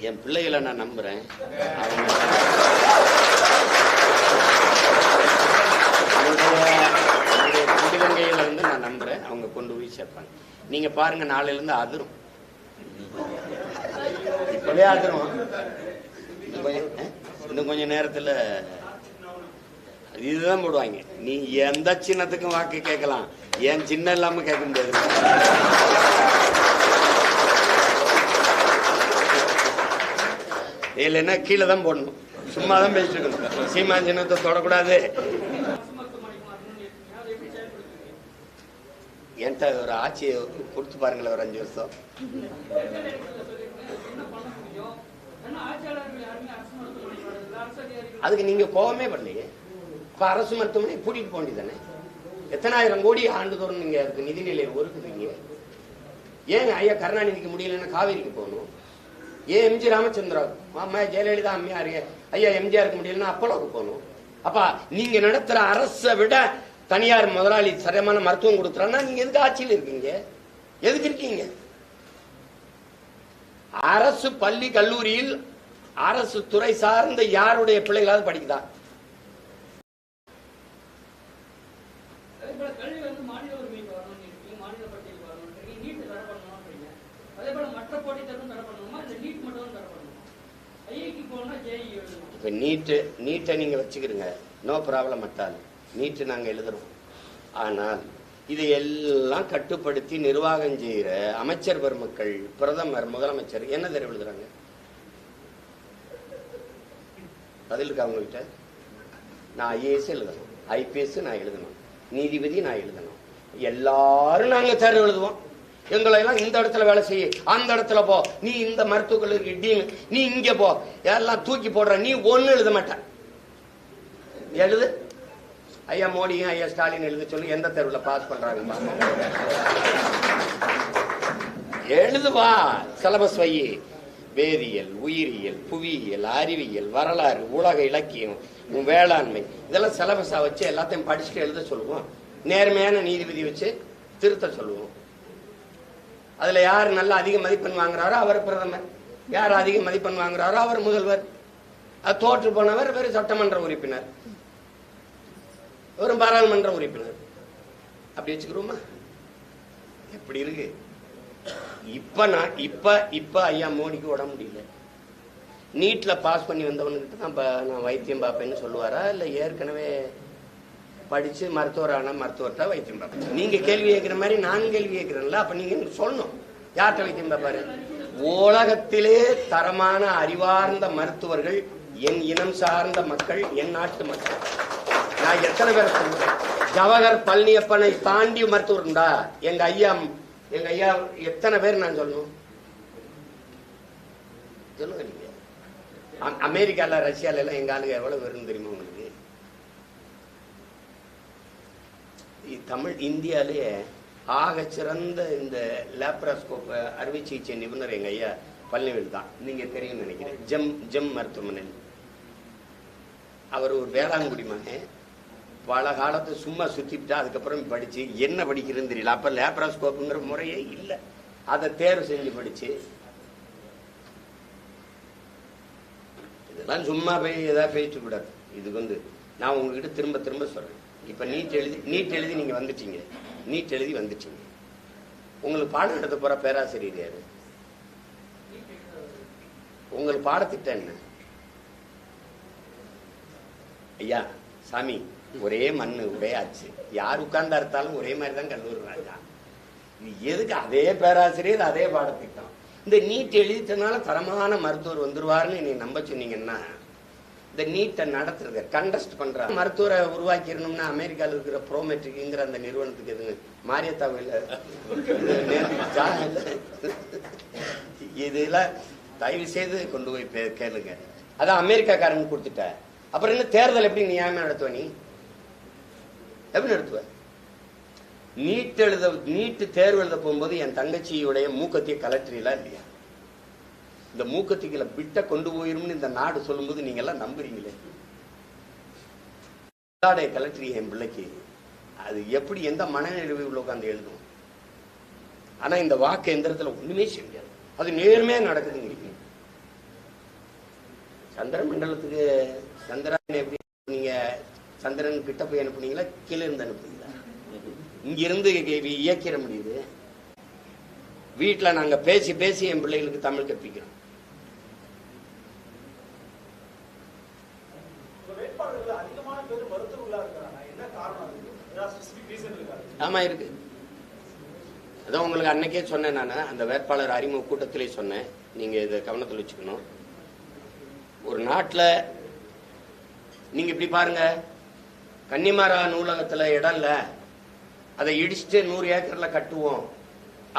என் பிள்ளைகளை நான் நம்புறேன். குடிவங்கையில வந்து நான் நம்புறேன், அவங்க கொண்டு போய் சேர்ப்பாங்க. நீங்க பாருங்க, நாளையில இருந்து அதிரும், இப்பவே அதிரும். இன்னும் கொஞ்ச நேரத்துல இதுதான் போடுவாங்க. நீ எந்த சின்னத்துக்கும் வாக்கு கேட்கலாம், ஏன் சின்ன இல்லாம கேட்க முடியாது. இல்லைன்னா கீழே தான் போடணும், சும்மா தான் பேசிட்டு இருக்கணும். சீமா சின்னத்தை தொடக்கூடாது. என்கிட்ட ஒரு ஆட்சியை கொடுத்து பாருங்களேன், ஒரு 5 வருஷம். அதுக்கு நீங்க கோபமே பண்ணீங்க. இப்ப அரசு மருத்துவமனை கூட்டிட்டு போக வேண்டியதானே? எத்தனை ஆயிரம் கோடி ஆண்டுதோறும் நீங்க அதுக்கு நிதிநிலை ஒதுக்குறீங்க. ஏன் ஐயா கருணாநிதிக்கு முடியலன்னா காவேரிக்கு போகணும்? ஏன் எம்ஜி ராமச்சந்திரா அம்மா ஜெயலலிதா அம்மையார் ஐயா எம்ஜிஆருக்கு முடியலன்னா அப்போலோக்கு போகணும்? அப்ப நீங்க நடத்துற அரசை விட தனியார் முதலாளி சரியான மருத்துவம் கொடுக்குறான்னா நீங்க எதுக்கு ஆட்சியில் இருக்கீங்க? எதுக்கு இருக்கீங்க? அரசு பள்ளி கல்லூரியில் அரசு துறை சார்ந்த யாருடைய பிள்ளைகளாவது படிக்குதா? இப்ப நீட்டை நீங்க வச்சுக்கிறீங்க, நோ ப்ராப்ளம். மட்டால் நீட்டு நாங்க எழுதுறோம். ஆனால் இதை எல்லாம் கட்டுப்படுத்தி நிர்வாகம் செய்கிற அமைச்சர் பெருமக்கள், பிரதமர், முதலமைச்சர் என்ன தெரிவு எழுதுறாங்க? பதில் இருக்கா அவங்ககிட்ட? நான் ஐஏஎஸ் எழுதணும், ஐபிஎஸ் நான் எழுதணும், நீதிபதி நான் எழுதணும், எல்லாரும் நாங்க தேர்வு எழுதுவோம். எங்களை எல்லாம் இந்த இடத்துல வேலை செய்ய, அந்த இடத்துல போ, நீ இந்த மருத்துவக் கல்லூரிக்கு டீன், நீ இங்க போ, எல்லாம் தூக்கி போடுற, நீ ஒண்ணு எழுத மாட்ட. எழுது. ஐயா மோடியும் ஐயா ஸ்டாலின் எழுத சொல்லி எந்த தேர்வுல பாஸ் பண்றாங்க எழுதுவா. சிலபஸ் வை. வேதியியல், உயிரியல், புவியியல், அறிவியல், வரலாறு, உலக இலக்கியம், வேளாண்மை, இதெல்லாம் சிலபஸா வச்சு எல்லாத்தையும் படிச்சுட்டு எழுத சொல்லுவோம். நேர்மையான நீதிபதி வச்சு திருத்த சொல்லுவோம். அதுல யார் நல்லா அதிக மதிப்பெண் வாங்குறாரோ அவர் பிரதமர், யார் அதிக மதிப்பெண் வாங்குறாரோ அவர் முதல்வர், அது தோற்று போனவர் வெறும் சட்டமன்ற உறுப்பினர், வெறும் பாராளுமன்ற உறுப்பினர். அப்படி வச்சுக்கிறோமா? எப்படி இருக்கு? இப்ப ஐயா மோடிக்கு உட முடியல. நீட்ல பாஸ் பண்ணி வந்தவனுக்கிட்ட தான் நான் வைத்தியம் பார்ப்பேன்னு சொல்லுவாரா, இல்ல ஏற்கனவே படிச்சு மருத்துவரான மருத்துவர்கிட்ட வைத்தியம் பார்ப்பேன்? நீங்க கேள்வி கேட்கிற மாதிரி நான் கேள்வி கேட்கிறேன்ல, அப்ப நீங்க சொல்லணும் யார்கிட்ட வைத்தியம் பார்ப்பாரு? உலகத்திலே தரமான அறிவார்ந்த மருத்துவர்கள் என் இனம் சார்ந்த மக்கள், என் நாட்டு மக்கள். நான் எத்தனை பேரை சொல்றேன்? ஜவஹர் பழனியப்பனை தாண்டி மருத்துவர் உண்டா? எங்க ஐயா எத்தனை பேர் நான் சொல்லணும்? சொல்லுங்க நீங்க. அமெரிக்கால, ரஷ்யால எல்லாம் எங்க ஆளுங்க எவ்வளவு வரும் தெரியுமா உங்களுக்கு? தமிழ் இந்தியாலேயே ஆக சிறந்த இந்த லேப்ராஸ்கோப் அறுவை சிகிச்சை நிபுணர் எங்க ஐயா பழனிவேல் தான். நீங்க தெரியும் நினைக்கிறேன். ஜெம் மருத்துவமனை. அவர் ஒரு வேளாங்குடி மகன். பல காலத்து சும்மா சுத்திட்டா அதுக்கப்புறம் படிச்சு என்ன படிக்கிறதுன்னு தெரியல. அப்ப லேப்ராஸ்கோப்புங்கிற முறையே இல்லை. அதை தேர்வு செஞ்சு படிச்சு இதெல்லாம் சும்மா போய் ஏதாவது பேசிட்டு கூடாது. இதுக்கு வந்து நான் உங்ககிட்ட திரும்ப திரும்ப சொல்றேன். இப்ப நீட் எழுதி நீங்க வந்துட்டீங்க. நீட் எழுதி வந்துட்டீங்க. உங்களுக்கு பாடம் நடத்த போற பேராசிரியர் யாரு? உங்களுக்கு பாடத்திட்டம் என்ன? ஐயா சாமி, ஒரே மண்ணு ஒரே ஆச்சு, யார் உட்கார்ந்தா இருந்தாலும் ஒரே மாதிரி தான் கல்லூரி ராஜா. எதுக்கு அதே பேராசிரியர் அதே பாடத்திட்டம்? இந்த நீட் எழுதிட்டனால தரமான மருத்துவர் வந்துருவாருன்னு நீ நம்ப சொன்னீங்கன்னா, இந்த நீட்டை நடத்துறது கண்டஸ்ட் பண்ற மருத்துவரை உருவாக்கிடணும்னா அமெரிக்காவில் இருக்கிற ப்ரோமெட்ரிக்ங்கிற அந்த நிறுவனத்துக்கு எதுங்க மாரியத்தாவில் இதெல்லாம் தயவு செய்து கொண்டு போய் கேளுங்க. அதான் அமெரிக்காக்காரன் கொடுத்துட்ட. அப்புறம் என்ன தேர்தல் எப்படி நியாயமா நடத்துவ? நீ எப்படி நடத்துவ? நீட்டு தேர்வு எழுத போகும்போது என் தங்கச்சியுடைய மூக்கத்திய கலெக்டரிலாம் இல்லையா? இந்த மூக்கத்திகளை விட்ட கொண்டு போயிரும்னு இந்த நாடு சொல்லும்போது நீங்க எல்லாம் நம்புறீங்களே. கலெக்டரி என் பிள்ளைக்கு அது எப்படி எந்த மனநிறைவு உள்ள உட்காந்து எழுதும்? ஆனா இந்த வாக்கு எந்திரத்துல ஒண்ணுமே செய்ய முடியாது. அது நேர்மையா நடக்குதுங்கிறீங்க. சந்திர மண்டலத்துக்கு சந்திரன் எப்படி நீங்க சந்திரன் கிட்ட போய் அனுப்புனீங்களா, கீழே இருந்து அனுப்புனீங்களா? இங்க இருந்து இயக்கிற முடியுது. வீட்டுல நாங்க பேசி பேசி என் பிள்ளைகளுக்கு தமிழ் கற்பிக்கிறோம். ஆமா இருக்கு. அதான் உங்களுக்கு அன்னைக்கே சொன்னேன் நான், அந்த வேட்பாளர் அறிமுக கூட்டத்திலே சொன்னேன். நீங்க இதை கவனத்தில் வச்சுக்கணும். ஒரு நாட்டில் நீங்க இப்படி பாருங்க, கன்னிமாரா நூலகத்துல இடம் இல்ல, அதை இடிச்சுட்டு 100 ஏக்கர்ல கட்டுவோம்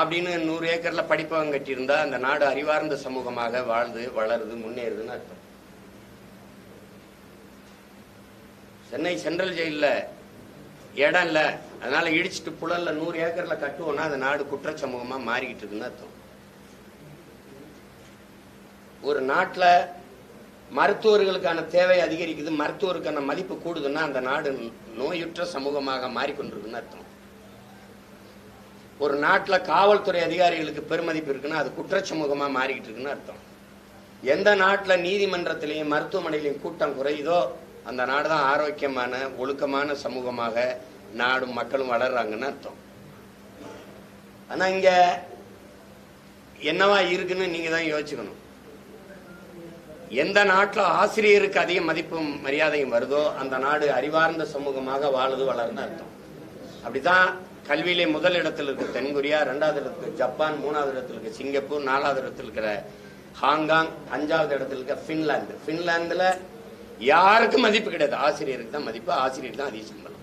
அப்படின்னு 100 ஏக்கர்ல படிப்பவங்க கட்டியிருந்தா அந்த நாடு அறிவார்ந்த சமூகமாக வாழ்ந்து வளருது முன்னேறுதுன்னு அர்த்தம். சென்னை சென்ட்ரல் ஜெயில இடம் இல்ல, அதனால இடிச்சுட்டு புழல்ல 100 ஏக்கர்ல கட்டுவோம்னா அந்த நாடு குற்ற சமூகமா மாறிக்கிட்டு இருக்குன்னு அர்த்தம். ஒரு நாட்டுல மருத்துவர்களுக்கான தேவை அதிகரிக்குது, மருத்துவருக்கான மதிப்பு கூடுதுன்னா அந்த நாடு நோயுற்ற சமூகமாக மாறிக்கொண்டிருக்குன்னு அர்த்தம். ஒரு நாட்டுல காவல்துறை அதிகாரிகளுக்கு பெருமதிப்பு இருக்குன்னா அது குற்ற சமூகமா மாறிக்கிட்டு இருக்குன்னு அர்த்தம். எந்த நாட்டுல நீதிமன்றத்திலையும் மருத்துவமனையிலையும் கூட்டம் குறையுதோ அந்த நாடு தான் ஆரோக்கியமான ஒழுக்கமான சமூகமாக நாடும் மக்களும் வளர்றாங்கன்னு அர்த்தம். ஆனா இங்க என்னவா இருக்குன்னு நீங்க தான் யோசிச்சுக்கணும். எந்த நாட்டில் ஆசிரியருக்கு அதிக மதிப்பும் மரியாதையும் வருதோ அந்த நாடு அறிவார்ந்த சமூகமாக வாழுது வளர்ந்து அர்த்தம். அப்படிதான் கல்வியிலே முதல் இடத்தில் இருக்க தென்கொரியா, 2வது இடத்துக்கு ஜப்பான், 3வது இடத்தில் இருக்க சிங்கப்பூர், 4வது இடத்தில் இருக்கிற ஹாங்காங், 5வது இடத்தில் இருக்க பின்லாந்து. பின்லாந்துல யாருக்கும் மதிப்பு கிடையாது, ஆசிரியருக்கு தான் மதிப்பு, ஆசிரியர் தான் அதிக சம்பளம்.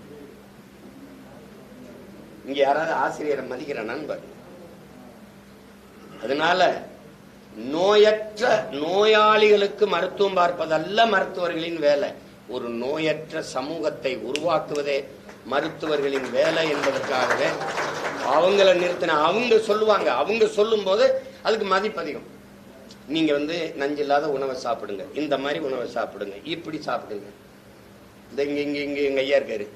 இங்க யாராவது ஆசிரியரை மதிக்கிறானான்னு பாருங்க. அதனால நோயற்ற நோயாளிகளுக்கு மருத்துவம் பார்ப்பதல்ல மருத்துவர்களின் வேலை, ஒரு நோயற்ற சமூகத்தை உருவாக்குவதே மருத்துவர்களின் வேலை என்பதற்காகவே அவங்கள நிறுத்தின. அவங்க சொல்லுவாங்க, அவங்க சொல்லும் போது அதுக்கு மதிப்பு அதிகம். நீங்க நஞ்சில்லாத உணவை சாப்பிடுங்க, இந்த மாதிரி உணவை சாப்பிடுங்க, இப்படி சாப்பிடுங்க, இந்த இங்க இங்க இங்க எங்க ஐயா இருக்காரு,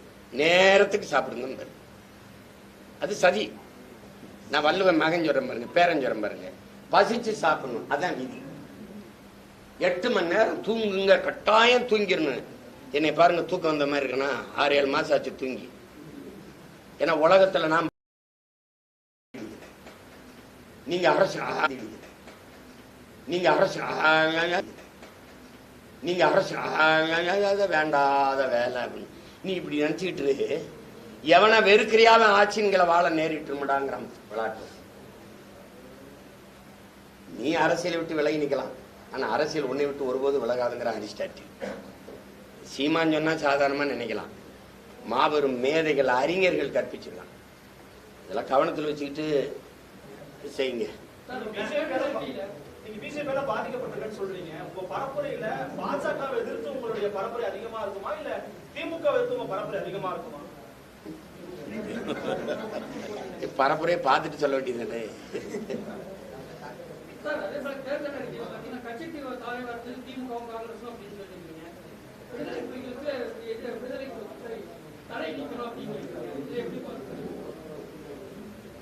நேரத்துக்கு சாப்பிடுங்க. அது சரி. நான் வள்ளுவன் மகன் சொல்றேன் பாருங்க, பேரன் சொல்றேன் பாருங்க, பசிச்சு சாப்பிடணும், அதான் விதி. 8 மணி நேரம் தூங்குங்க, கட்டாயம் தூங்கிடணும். என்னை பாருங்க, தூக்கம் வந்த மாதிரி இருக்குன்னா 6-7 மாசம் ஆச்சு தூங்கி. ஏன்னா உலகத்துல நான் நீங்க அரசு நீங்க அரசு நீங்க அரசு வேண்டாத வேலை அப்படின்னு நீ இப்படி நினைச்சுக்கிட்டு எவனை வெறுக்கிறியாலும் ஆட்சின்களை வாழ நேரிட்டுமாடாங்கிறான் விளையாட்டு. நீ அரசியலை விட்டு விலகி நிக்கலாம், ஆனா அரசியல் உன்னை விட்டு ஒருபோது விலகாதுங்கிறான் அரிஸ்டாட்டில். சீமான் சொன்னா சாதாரணமா நினைக்கலாம், மாபெரும் மேதைகள் அறிஞர்கள் கற்பிச்சிடலாம். இதெல்லாம் கவனத்தில் வச்சுக்கிட்டு செய்யுங்க. பரப்புரையை பார்த்துட்டு சொல்ல வேண்டியது.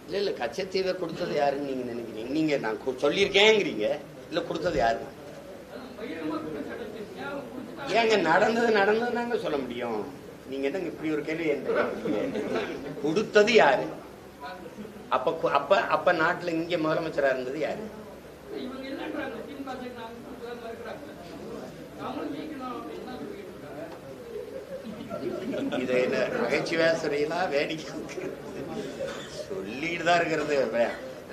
இல்ல இல்ல, கச்சத்தீவை கொடுத்தது யாருன்னு நீங்க நினைக்கிறீங்க? நீங்க நான் சொல்லியிருக்கேங்கிறீங்க, இல்ல கொடுத்தது யாரு? ஏங்க நடந்தது நாங்க சொல்ல முடியும். நீங்க என்ன இப்படி ஒரு கேள்வி கொடுத்தது யாரு? அப்ப நாட்டுல இங்க முதலமைச்சரா இருந்தது யாரு? இது என்ன நகைச்சுவையா சொல்றீங்களா, வேடிக்கை சொல்லிட்டு தான் இருக்கிறது.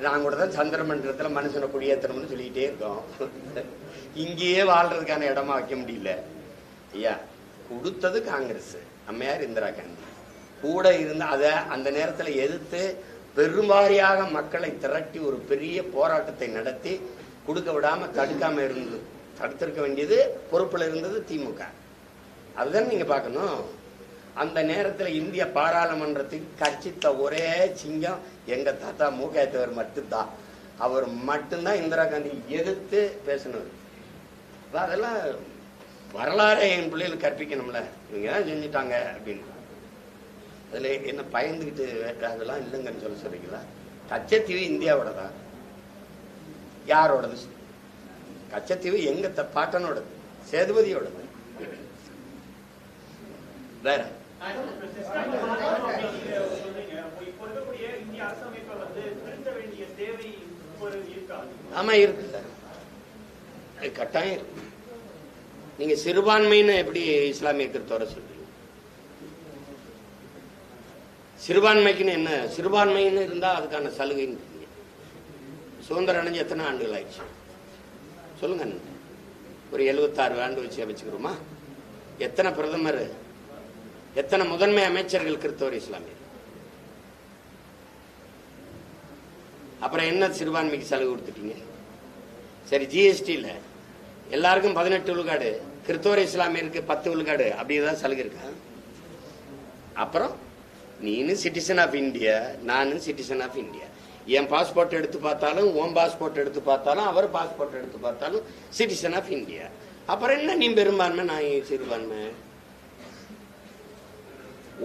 நான் கூட தான் சந்திர மண்டலத்துல மனுஷனை குடியேற்றணும்னு சொல்லிக்கிட்டே இருக்கோம். இங்கேயே வாழ்றதுக்கான இடமா வைக்க முடியல. ஐயா, கொடுத்தது காங்கிரஸ், அம்மையார் இந்திரா காந்தி கூட இருந்து அதை அந்த நேரத்தில் எதிர்த்து பெரும்பாரியாக மக்களை திரட்டி ஒரு பெரிய போராட்டத்தை நடத்தி கொடுக்க விடாம தடுக்காம இருந்தது. தடுத்திருக்க வேண்டியது பொறுப்புல இருந்தது திமுக. அதுதான் நீங்க பார்க்கணும். அந்த நேரத்தில் இந்திய பாராளுமன்றத்துக்கு கட்சித்த ஒரே சிங்கம் எங்க தாத்தா மூக்காயத்தவர் மட்டும்தான். அவர் மட்டும்தான் இந்திரா காந்தி எதிர்த்து பேசினவர். அதெல்லாம் வரலாறு என் பிள்ளைகளுக்கு கற்பிக்கணும்ல, இவங்க தான் செஞ்சுட்டாங்க அப்படின்னு. அதுல என்ன பயந்துகிட்டு அதெல்லாம் இல்லைங்கன்னு சொல்றீங்களா? கச்சத்தீவு இந்தியாவோட தான். யாரோடது? கச்சத்தீவு எங்க பாட்டனோடது, சேதுபதியோடது. வேற ஆமா இருக்கு சார், கட்டாயம் இருக்கு. நீங்க சிறுபான்மைன்னு எப்படி இஸ்லாமிய கிறிஸ்தவரை சொல்றீங்க? சிறுபான்மைக்குன்னு என்ன? சிறுபான்மைன்னு இருந்தா அதுக்கான சலுகை. சுதந்திரம் அடைஞ்சு எத்தனை ஆண்டுகள் ஆயிடுச்சு சொல்லுங்க? ஒரு 76 ஆண்டு வச்சுக்கிறோமா? எத்தனை பிரதமர், எத்தனை முதன்மை அமைச்சர்கள் கிறிஸ்தவர் இஸ்லாமியர்? அப்புறம் என்ன சிறுபான்மைக்கு சலுகை கொடுத்துட்டீங்க? சரி, ஜிஎஸ்டியில் எல்லாருக்கும் 18 விழுக்காடு, கிறிஸ்தவர் இஸ்லாமியருக்கு 10 விழுக்காடு, அப்படிதான் சலுகை இருக்கா? அப்புறம் நீனு சிட்டிசன் ஆஃப் இந்தியா, நானும் சிட்டிசன் ஆஃப் இந்தியா. என் பாஸ்போர்ட் எடுத்து பார்த்தாலும், உன் பாஸ்போர்ட் எடுத்து பார்த்தாலும், அவர் பாஸ்போர்ட் எடுத்து பார்த்தாலும் சிட்டிசன் ஆஃப் இந்தியா. அப்புறம் என்ன நீ பெரும்பான்மை, நான் சிறுபான்மை?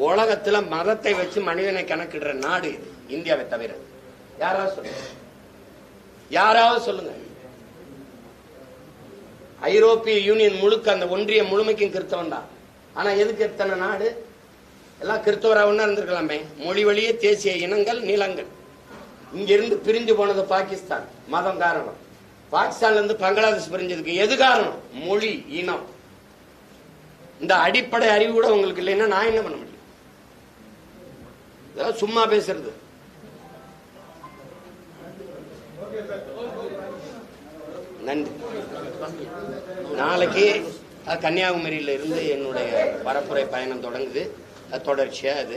உலகத்துல மதத்தை வச்சு மனிதனை கணக்கிடுற நாடு இது, இந்தியாவை தவிர. யாராவது சொல்லுங்க, யாராவது சொல்லுங்க. ஐரோப்பிய யூனியன் முழுக்க, அந்த ஒன்றிய முழுமைக்கும் கிறிஸ்தவன் தான். ஆனா எதுக்கு எத்தனை நாடு? எல்லாம் கிறிஸ்தவராக இருந்திருக்கலாமே. மொழி வழியே தேசிய இனங்கள், நிலங்கள். இங்கிருந்து பிரிஞ்சு போனது பாகிஸ்தான், மதம் காரணம். பாகிஸ்தான்ல இருந்து பங்களாதேஷ் பிரிஞ்சதுக்கு எது காரணம்? மொழி, இனம். இந்த அடிப்படை அறிவு கூட உங்களுக்கு இல்லைன்னா நான் என்ன பண்ண முடியும்? சும்மா பேசுறது. நன்றி. நாளைக்கு கன்னியாகுமரியில இருந்து என்னுடைய பரப்புரை பயணம் தொடங்குது. தொடர்ச்சியா அது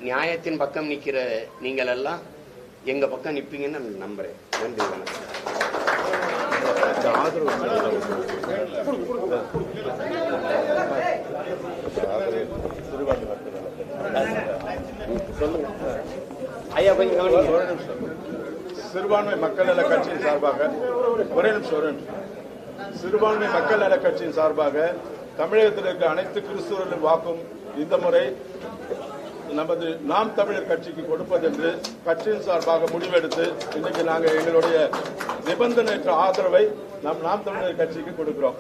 நியாயத்தின் பக்கம் நிக்கிற நீங்கள் எல்லாம் எங்க பக்கம் நிப்பீங்கன்னு நான் நம்புறேன். நன்றி, வணக்கம். ஐயா கொஞ்சம் சிறுபான்மை மக்கள் நல கட்சியின் சார்பாக ஒரே நிமிஷம் சிறுபான்மை மக்கள் நல கட்சியின் சார்பாக தமிழகத்தில் இருக்க அனைத்து கிறிஸ்தவர்களின் வாக்கும் இந்த முறை நமது நாம் தமிழர் கட்சிக்கு கொடுப்பதென்று கட்சியின் சார்பாக முடிவெடுத்து இன்னைக்கு நாங்கள் எங்களுடைய நிபந்தனையற்ற ஆதரவை நாம் தமிழர் கட்சிக்கு கொடுக்கிறோம்.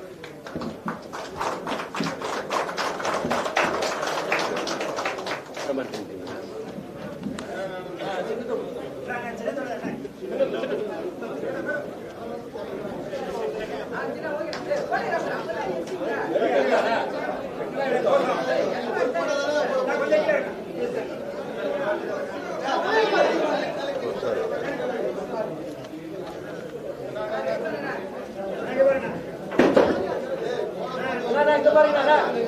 பாருங்க